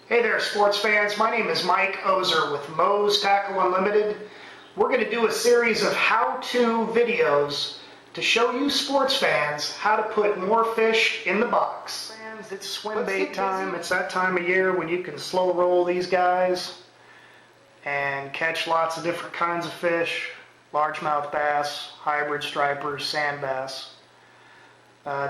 Hey there, sports fans. My name is Mike Ozer with Moe's Tackle Unlimited. We're going to do a series of how-to videos to show you sports fans how to put more fish in the box. Fans, it's swim bait time. It's that time of year when you can slow roll these guys and catch lots of different kinds of fish, largemouth bass, hybrid stripers, sand bass.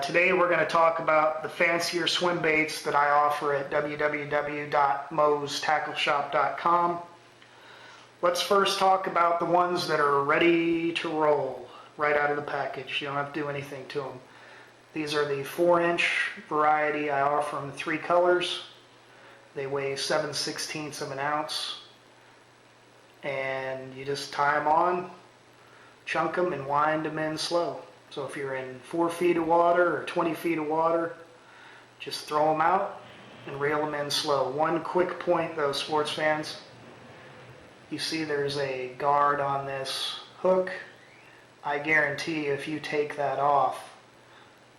Today we're going to talk about the fancier swim baits that I offer at www.moestackleshop.com. Let's first talk about the ones that are ready to roll right out of the package. You don't have to do anything to them. These are the 4-inch variety. I offer them in 3 colors. They weigh 7/16 of an ounce. And you just tie them on, chunk them, and wind them in slow. So if you're in 4 feet of water or 20 feet of water, just throw them out and reel them in slow. One quick point though, sports fans. You see there's a guard on this hook. I guarantee if you take that off,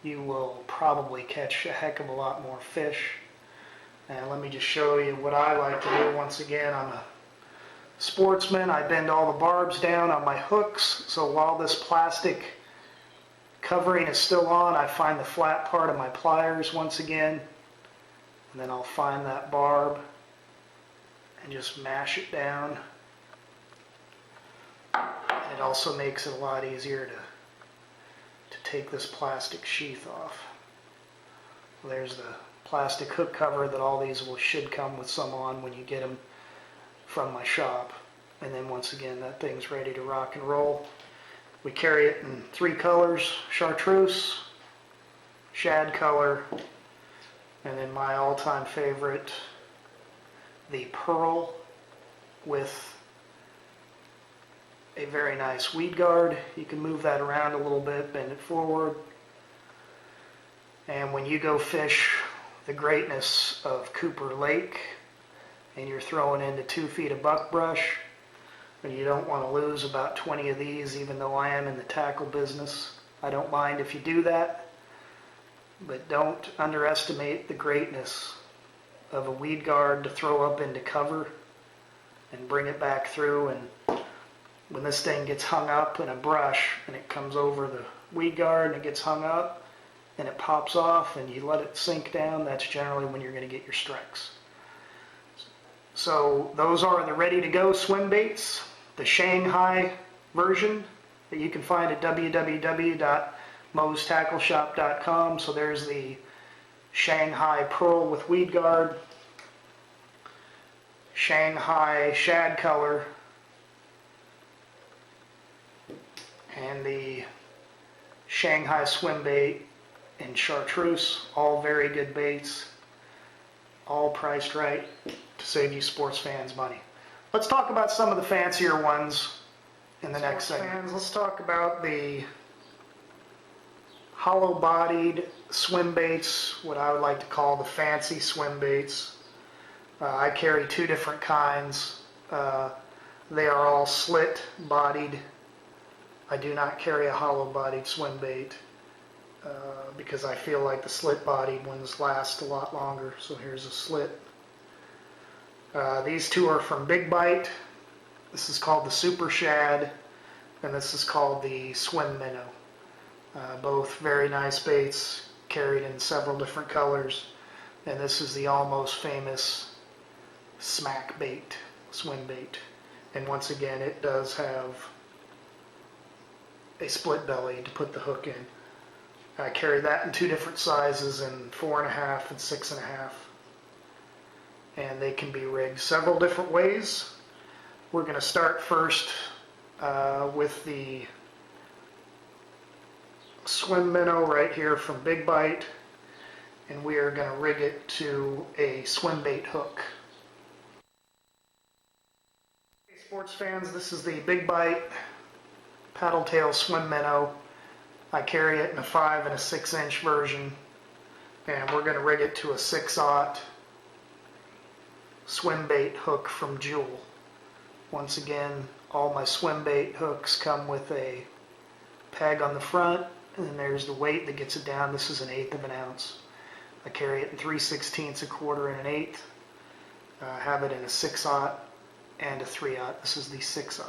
you will probably catch a heck of a lot more fish. And let me just show you what I like to do. Once again, I'm a sportsman. I bend all the barbs down on my hooks, so while this plastic covering is still on, I find the flat part of my pliers once again, and then I'll find that barb and just mash it down. And it also makes it a lot easier to take this plastic sheath off. There's the plastic hook cover that all these should come with some on when you get them from my shop. And then once again, that thing's ready to rock and roll. We carry it in 3 colors: chartreuse, shad color, and then my all-time favorite, the pearl, with a very nice weed guard. You can move that around a little bit, bend it forward. And when you go fish the greatness of Cooper Lake and you're throwing into 2 feet of buckbrush, and you don't want to lose about 20 of these, even though I am in the tackle business. I don't mind if you do that, but don't underestimate the greatness of a weed guard to throw up into cover and bring it back through. And when this thing gets hung up in a brush and it comes over the weed guard and it gets hung up and it pops off and you let it sink down, that's generally when you're going to get your strikes. So those are the ready-to-go swim baits, the Shanghai version that you can find at www.moestackleshop.com. So there's the Shanghai Pearl with weed guard, Shanghai Shad color, and the Shanghai swim bait in chartreuse. All very good baits, all priced right to save you sports fans money. Let's talk about some of the fancier ones in the next segment. Let's talk about the hollow-bodied swim baits, what I would like to call the fancy swim baits. I carry 2 different kinds. They are all slit-bodied. I do not carry a hollow-bodied swim bait because I feel like the slit-bodied ones last a lot longer. So here's a slit. These 2 are from Big Bite. This is called the Super Shad, and this is called the Swim Minnow. Both very nice baits, carried in several different colors. And this is the almost famous smack bait, swim bait. And once again, it does have a split belly to put the hook in. I carry that in 2 different sizes, in 4.5 and 6.5. And they can be rigged several different ways. We're going to start first with the swim minnow right here from Big Bite, and we are going to rig it to a swim bait hook. Hey sports fans, this is the Big Bite paddle tail swim minnow. I carry it in a 5 and a 6-inch version, and we're going to rig it to a 6/0 swim bait hook from Jewel. Once again, all my swim bait hooks come with a peg on the front, and then there's the weight that gets it down. This is 1/8 of an ounce. I carry it in 3/16, a quarter, and an eighth. Have it in a 6/0 and a 3/0. This is the 6/0.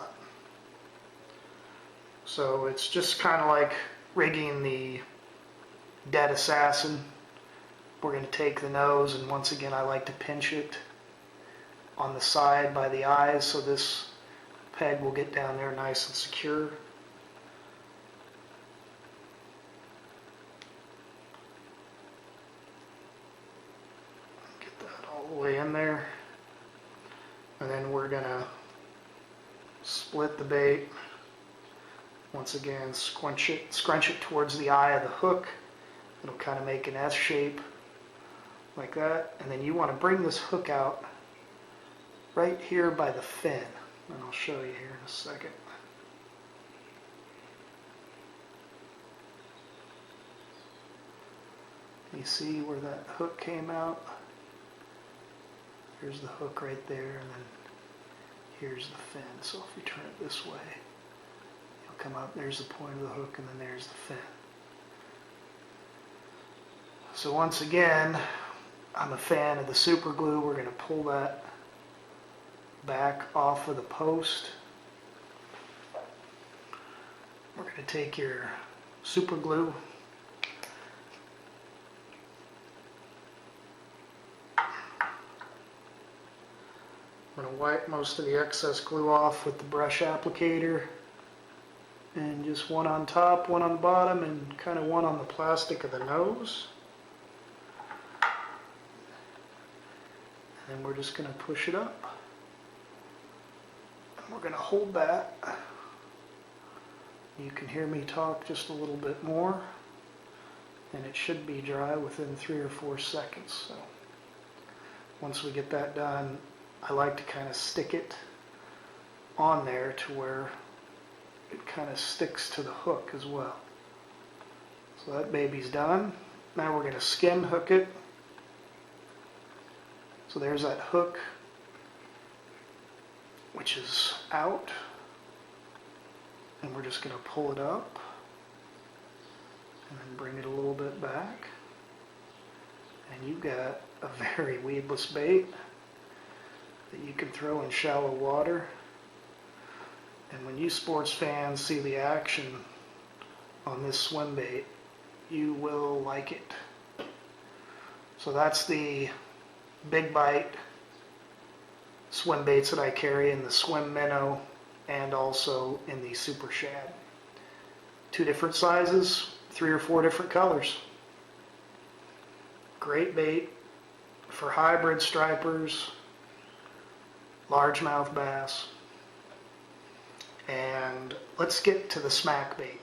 So it's just kind of like rigging the Dead Assassin. We're going to take the nose, and once again I like to pinch it on the side by the eyes so this peg will get down there nice and secure. Get that all the way in there. And then we're going to split the bait. Once again, scrunch it towards the eye of the hook. It'll kind of make an S shape like that. And then you want to bring this hook out right here by the fin. And I'll show you here in a second. You see where that hook came out? Here's the hook right there, and then here's the fin. So if you turn it this way, you'll come up, there's the point of the hook, and then there's the fin. So once again, I'm a fan of the super glue. We're going to pull that back off of the post. We're going to take your super glue, I'm going to wipe most of the excess glue off with the brush applicator, and just one on top, one on the bottom, and kind of one on the plastic of the nose. And then we're just going to push it up. And we're going to hold that. You can hear me talk just a little bit more, and it should be dry within 3 or 4 seconds. So once we get that done, I like to kind of stick it on there to where it kind of sticks to the hook as well. So that baby's done. Now we're going to skin hook it. So there's that hook, which is out. And we're just going to pull it up and then bring it a little bit back. And you've got a very weedless bait that you can throw in shallow water. And when you sports fans see the action on this swim bait, you will like it. So that's the big bite swim baits that I carry in the swim minnow and also in the super shad. 2 different sizes, 3 or 4 different colors. Great bait for hybrid stripers, largemouth bass. And let's get to the smack bait.